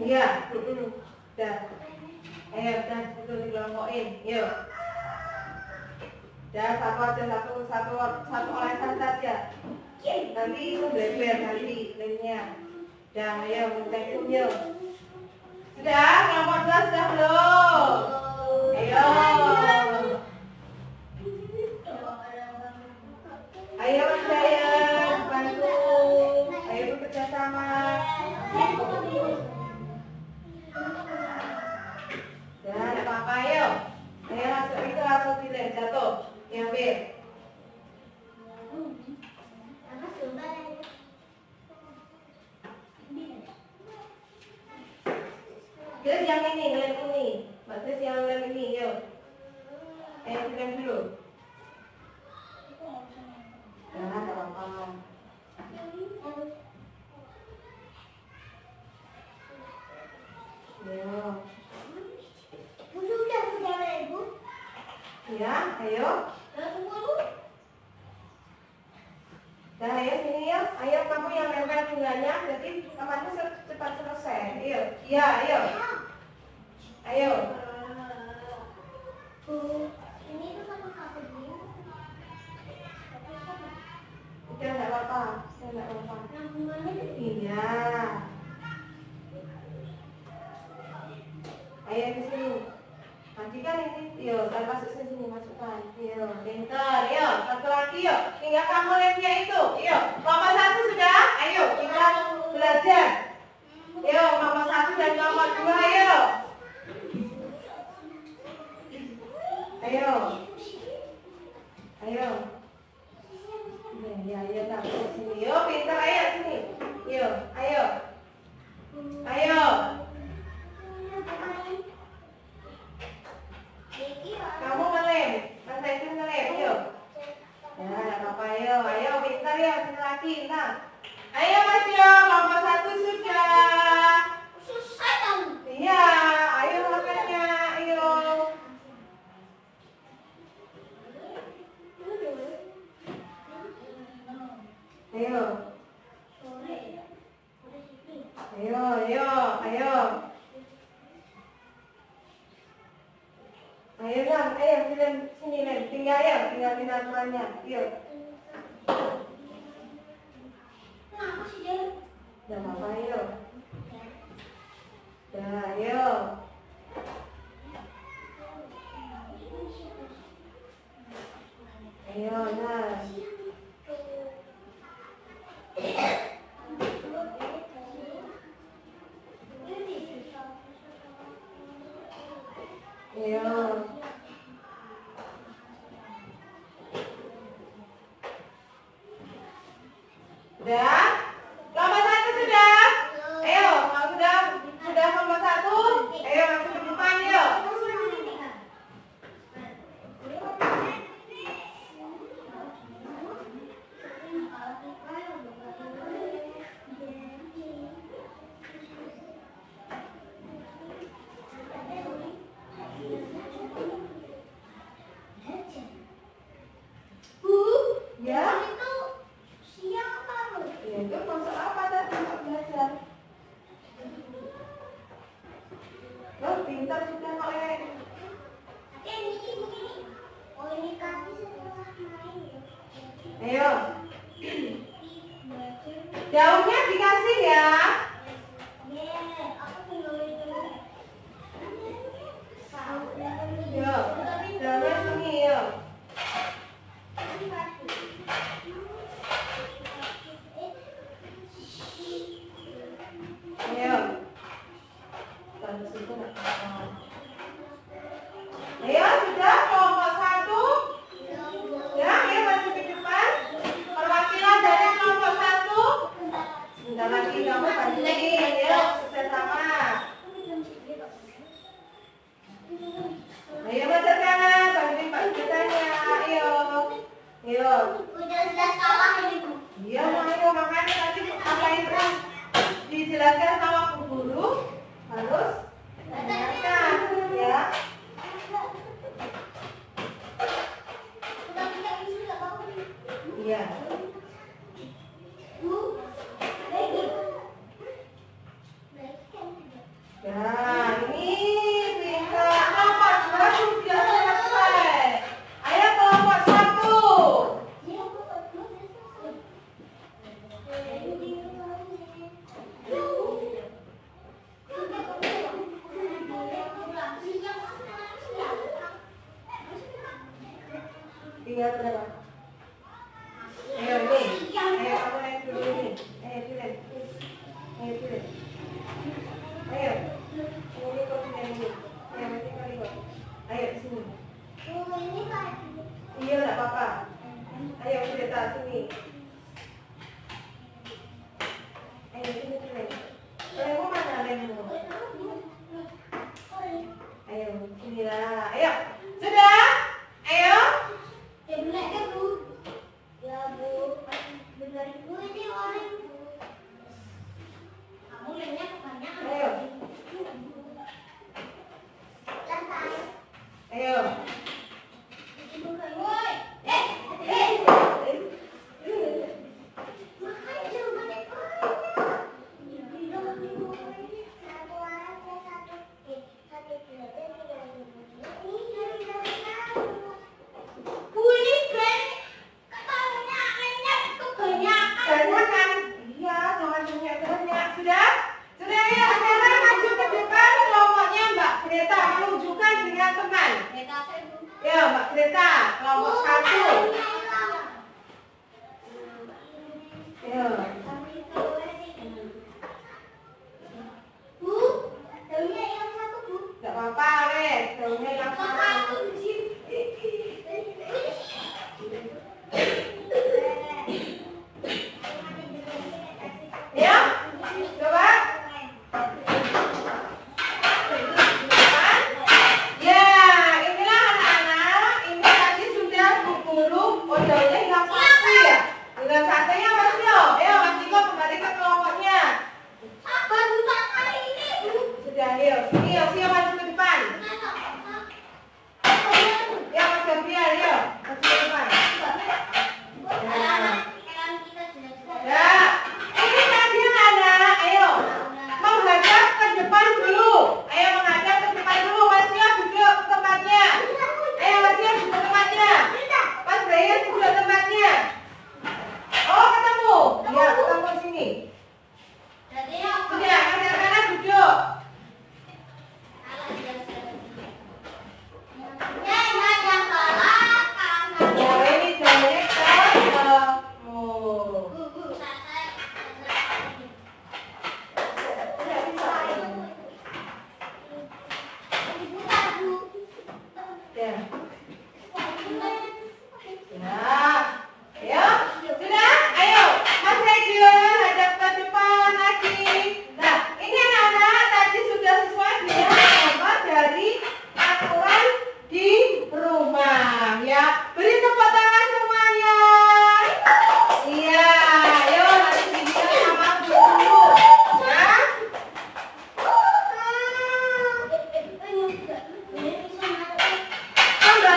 Iya, dah. Ayo, dah, itu dikelompokin. Yuk. Dah, satu olesan saja. Nanti itu bleber nanti lemnya. Dah, ayo, mentekum yuk. Sudah, kelompok 2 sudah belum? Ayo. Ayo, saya bantu. Ayo bekerja sama. Dah, ada apa-apa, ayo. Ayo langsung dilem, jatuh. Diambil. Terus yang ini, lem ini. Terus yang lem ini, yuk. Ayo dilem dulu. Nah, ada apa-apa. Yuk. Ya, ayo. Dah, ayo sini yuk. Ayo kamu yang lempar bunganya, jadi kamarnya cepat selesai. Ayo. Iya, ayo. Ayo. Ini tuh satu gini. Udah enggak apa-apa. Enggak apa-apa. Iya. Ayo ke sini. Nanti kan ini, yuk, kita masuk ke sini, masukkan. Yuk, pintar, yuk, satu lagi yuk. Tinggal kamu lemnya itu, yuk. Kelompok 1 sudah, ayo kita belajar. Yuk, kelompok 1 dan kelompok 2, yuk. Ayo. Ayo. Ya, ayo taruh ke sini. Yuk, pintar, ayo sini. Yuk, ayo. Ayo. Kamu ngelem, Mas itu ngelem, yuk. Ya, ada apa-apa, ayo, pintar ya, sini lagi, nah. Ayo Mas Yo, kelompok 1 sudah. Susah dong. Iya, ayo makanya, ayo. Ayo. Ayo. Ayo Ram, ayo sini Lem, tinggal aturannya, yuk. Kenapa sih dia? Jangan apa, yuk. Dah, ayo. Ayo, nah. Ayo. Udah? Kelompok 1 sudah? Ayo, kalau sudah kelompok 1, ayo masuk ke depan yuk. tengok Lek. Ayo. Daunnya dikasih ya. Yo, daunnya sini yo. Ayo. Ayo, sudah kelompok 1. Ya, ayo maju ke depan. Perwakilan dari kelompok 1. Sebentar lagi kamu bantuin ya, bersama. Ayo masuk kanan, bantuin Pak Jutanya. Ayo. Ayo. Iya, ayo makanya tadi apa itu dijelaskan sama Bu Guru harus mendengarkan ya. Iya. Nah, ini tinggal kelompok 2 sudah selesai. Ayo kelompok 1. Tinggal berapa? Ayo ini. Ayo kamu naik dulu ini. Ayo turun. Ayo turun. Ayo. Ini kau pindah ini. Ayo nanti kali kau. Ayo sini. Iya enggak apa-apa. Ayo cerita sini. Ayo sini turun. Lemmu mana lemmu? Ayo sini lah. Ayo. Sudah? Ayo. Ayo. Kebanyakan. Iya, jangan banyak-banyak. Sudah? Sudah ya, sekarang maju ke depan kelompoknya Mbak Greta menunjukkan dengan teman. Ya, Mbak Greta, kelompok 1. Ya. Enggak apa-apa, Wes. Daunnya yang sama. Ya, coba. Ya, inilah anak-anak. Ini tadi sudah Bu Guru. Oh, daunnya hilang satu ya. Hilang satunya Mas Yo. Ayo, Mas Iko kembali ke kelompoknya. Sudah, ayo. Sini, Yo, maju ke depan. Ya, Mas Gabriel, ayo. Maju ke depan. Ya. Ini tadi anak-anak. Ayo. Menghadap ke depan dulu. Ayo menghadap ke depan dulu. Mas Yo duduk tempatnya. Ayo Mas Yo duduk tempatnya. Mas Brian duduk tempatnya. Oh ketemu. Ya ketemu sini. Sudah Mas Elvana duduk. Ya ini jalannya ketemu. Tidak bisa. Ya. Ya. Ayo. Sudah? Ayo. Mas Regen hadap ke depan lagi. Nah, ini anak-anak tadi sudah sesuai dengan gambar dari aturan di rumah. Ya. Beri tepuk tangan semuanya. Iya. Ayo nanti dibilang sama guru. Ya. Kembali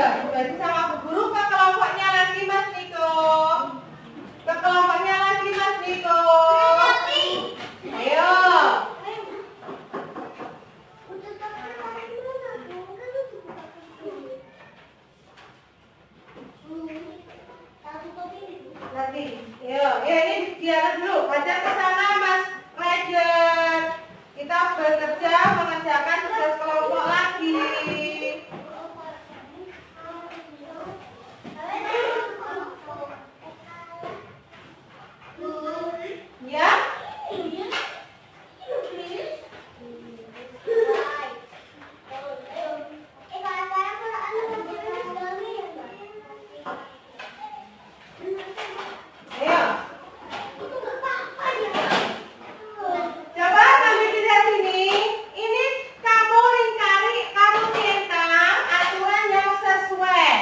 Berarti sama Bu Guru ke kelompoknya lagi Mas Niko. Ke kelompoknya lagi Mas Niko. Ayo. Lagi. Ayo, ini dialog dulu. Baca ke sana Mas Legend. Kita bekerja mengerjakan tugas kelompok lagi. Ya? Ayo. Coba kami lihat sini. Ini kamu lingkari, kamu tentang aturan yang sesuai.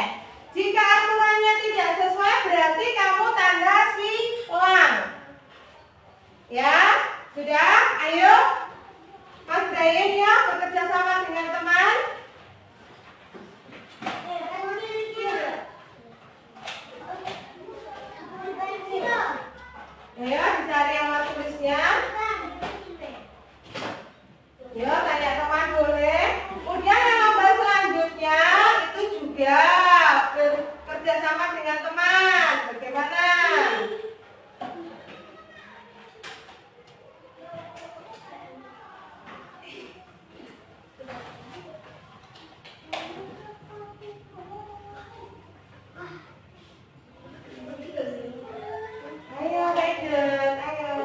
Jika aturannya tidak sesuai, berarti kamu tanda silang. Ya, sudah? Ayo, Mas Brian ya, bekerja sama dengan teman. Ayo, dicari alat tulisnya. Yo, tanya teman boleh. Kemudian yang nomor selanjutnya itu juga bekerja sama dengan teman. Bagaimana? Ayo, Legend, ayo.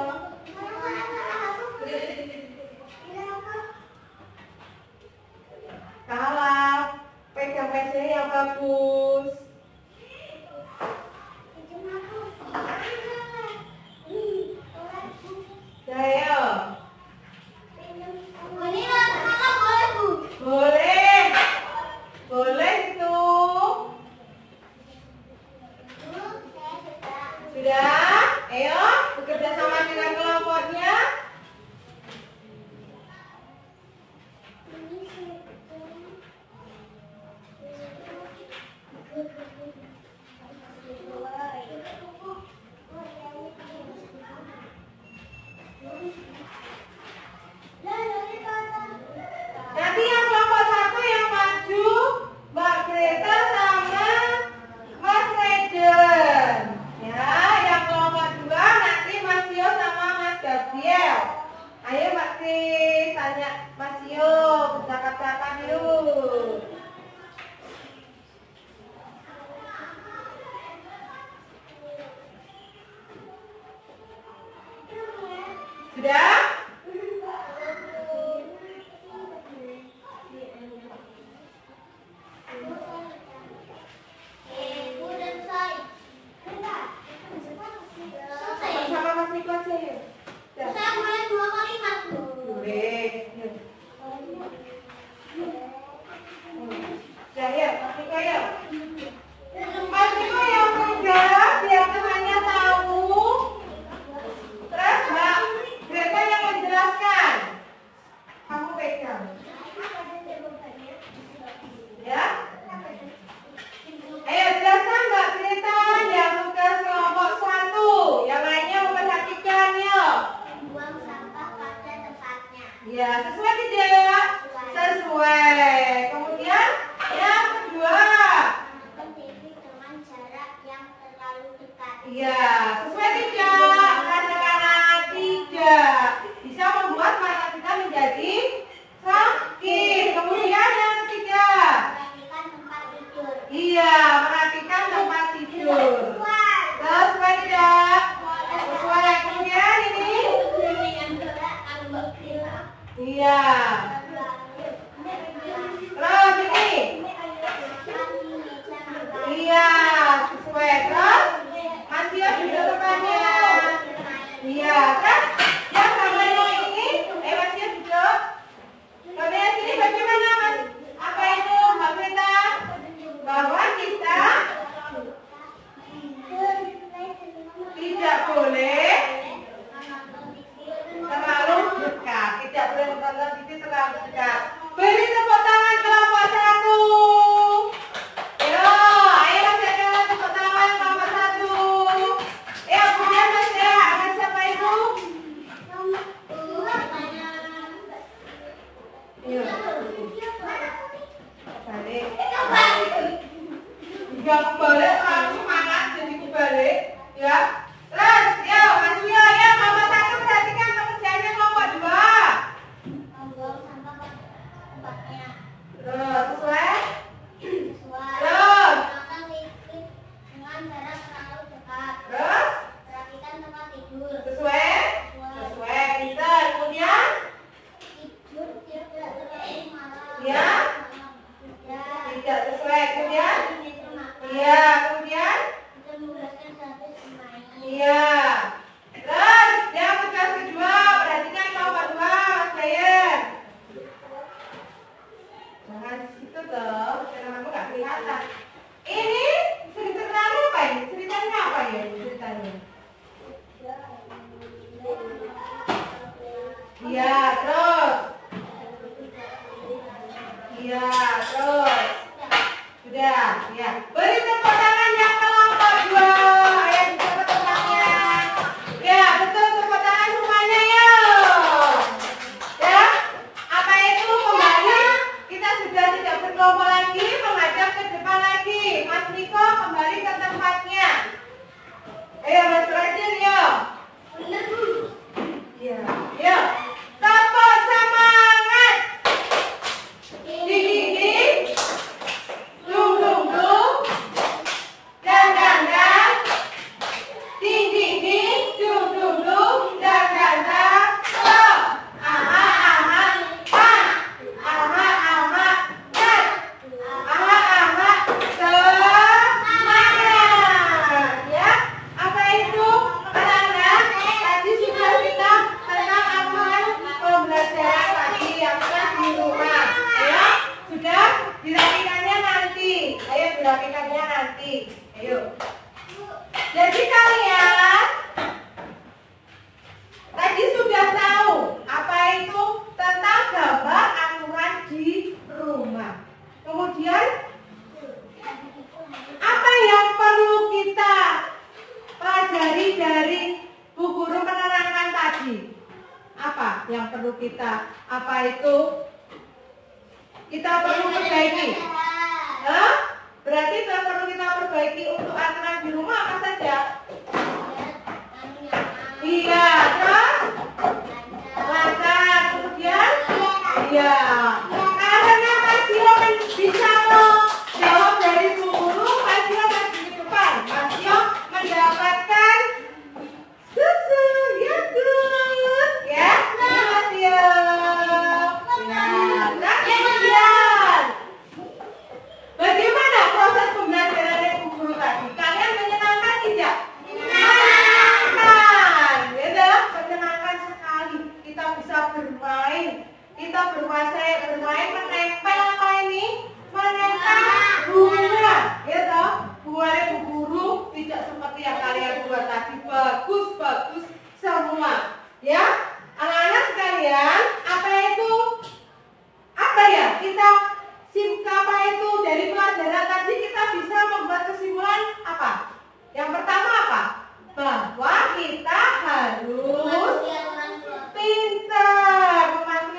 Kalap, pegang pensilnya yang bagus. Ayo. Boleh. Boleh itu. Sudah? Ayo, bekerja sama dengan kelompoknya. Nanti yang kelompok 1 yang maju Mbak Greta sama Mas Reden. Ya, yang kelompok 2 nanti Mas Yo sama Mas Gabriel. Ayo Mbak Kris, tanya Mas Yo, bercakap-cakap yuk. Sudah? Sama Mas Niko aja ya. Boleh. Ya, ya, Mas Niko ya. Mas Niko yang pegang biar temannya tahu. Terus Mbak Greta yang menjelaskan. Kamu pegang. Ya? Ayo jelaskan Mbak Greta yang tugas kelompok 1. Yang lainnya memperhatikan ya. Buang sampah pada tempatnya. Ya, sesuai tidak? Sesuai. Kemudian yang kedua. Berdiri dengan jarak yang terlalu dekat. Iya, sesuai tidak? Katakanlah tidak. Bisa membuat mata kita menjadi sakit. Kemudian yang ketiga. Perhatikan tempat tidur. Iya, merapikan tempat tidur. Sesuai tidak? Sesuai. Kemudian ini. Dengan gerak ambek gerak. Iya. Terus ini. Iya, sesuai. Terus masih duduk depannya. Iya, terus yang gambar yang ini, masih duduk. Gambar sini bagaimana Mas? Apa itu Mbak Greta? Bahwa kita Juga kebalik, selalu semangat jadi kebalik, ya. Terus, ya, Mas Yo, ya, kelompok 1 perhatikan pekerjaannya kelompok 2. Membuang sampah ke tempatnya. Terus, sesuai. Sesuai. Terus. Gunakan listrik dengan jarak terlalu dekat. Terus, Perhatikan tempat tidur. sesuai. Sesuai, pintar. Kemudian, Tidur tidak terlalu malam. Ya. tidak sesuai. Kemudian, iya. Kemudian, Kita membebaskan satu bermain. iya. Terus, yang tugas kedua, perhatikan kelompok 2, Mas Bayan. Jangan di situ dong, karena kamu nggak kelihatan. Ini ceritanya apa ini? Ceritanya apa ya ini ceritanya? Iya, terus. Iya, terus. Sudah, ya. Beri tepuk tangan yang kelompok 2. Ayo dicoba tepuk tangannya. Ya, betul, tepuk tangan semuanya yuk. Ya, apa itu kembali? Kita sudah tidak berkelompok lagi, menghadap ke depan lagi. Mas Niko kembali ke tempatnya. Ayo Mas Radin yuk. Iya, yuk. Tepuk semangat. Ding, dung, dung, dung. Dan, ding, dung, dung, dung. Dan, stop. Aha, pan. Aha, dan. Aha, semangat. Ya, apa itu? Anak-anak, tadi sudah kita tentang aturan pembelajaran tadi yang kan di rumah. Ya, sudah dirapikannya nanti. Ayo dirapikannya nanti. Ayo. Jadi kalian tadi sudah tahu apa itu tentang gambar aturan di rumah. Kemudian apa yang perlu kita pelajari dari Bu Guru menerangkan tadi? Apa yang perlu kita? Apa itu? Kita perlu perbaiki. Hah? Berarti yang perlu kita perbaiki untuk aturan di rumah apa saja? Iya, terus lancar. Kemudian, iya. Karena Mas Yo bisa jawab dari Bu Guru, Mas Yo masih di depan. Mas Yo mendapatkan susu yogurt, ya, Mas Yo. Ya, nah kemudian, bagaimana proses pembelajaran Bu Guru tadi? Kalian menyenangkan tidak? Menyenangkan, ya, menyenangkan sekali. Kita bisa bermain, kita bermain menempel apa ini? Menempel bunga, ya toh? Bunga Bu Guru tidak seperti yang kalian buat tadi. Bagus semua, ya. Anak-anak sekalian, apa itu? Apa ya? Apa itu dari pelajaran tadi kita bisa membuat kesimpulan apa? Yang pertama apa? Bahwa kita harus pintar mematuhi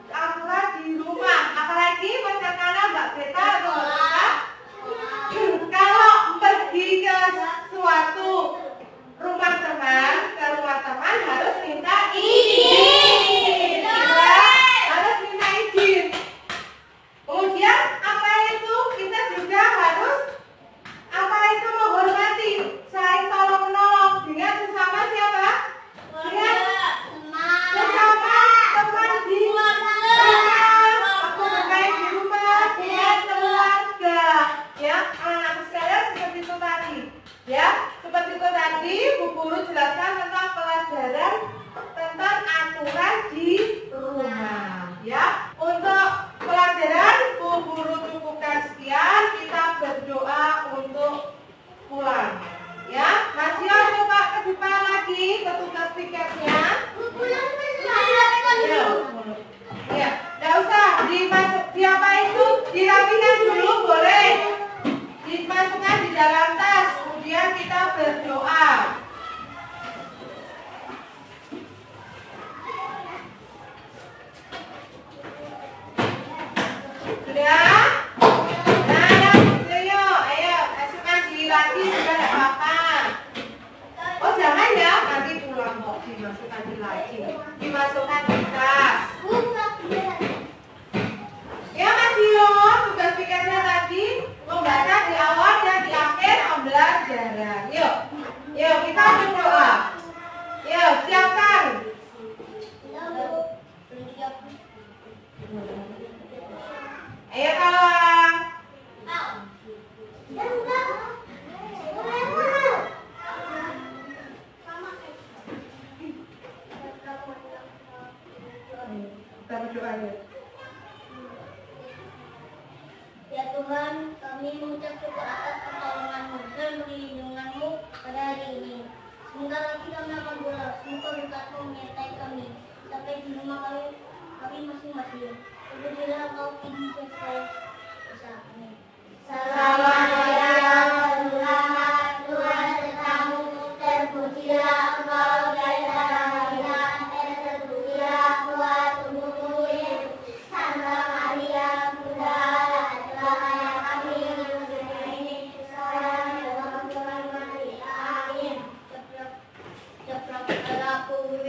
aturan di rumah. Apalagi masyarakat Mbak Greta atau Mbak Greta, kalau pergi ke suatu rumah teman, harus minta izin. Harus minta izin. Kemudian apa itu? Kita juga harus apa itu menghormati, saling tolong menolong dengan sesama siapa? Dengan sesama teman di rumah. Aku bermain di rumah dengan keluarga. Ya, anak-anak sekalian seperti itu tadi. Ya, seperti itu tadi Bu Guru jelaskan tentang pelajaran tentang aturan di rumah. Ya, untuk pelajaran Bu Guru cukupkan sekian. Kita berdoa untuk pulang. Ya, Mas Yo coba ke depan lagi ke tugas tiketnya. Ya, nggak usah apa itu dirapikan dulu boleh. Dimasukkan di dalam tas. Kemudian kita berdoa. bersyukur atas pertolonganmu dan perlindunganmu pada hari ini. Sebentar lagi kami akan pulang. Semoga berkatmu menyertai kami sampai di rumah kami masing-masing. Terpujilah Engkau Tuhan Yesus. Amin. Selamat Tuhan sertamu, terpujilah Engkau di antara bidang, terpujilah buah tubuhmu Yesus. Santa Maria, Bunda Tuhan kami ini, sekarang dalam Tuhan mati. Amin. Cepat aku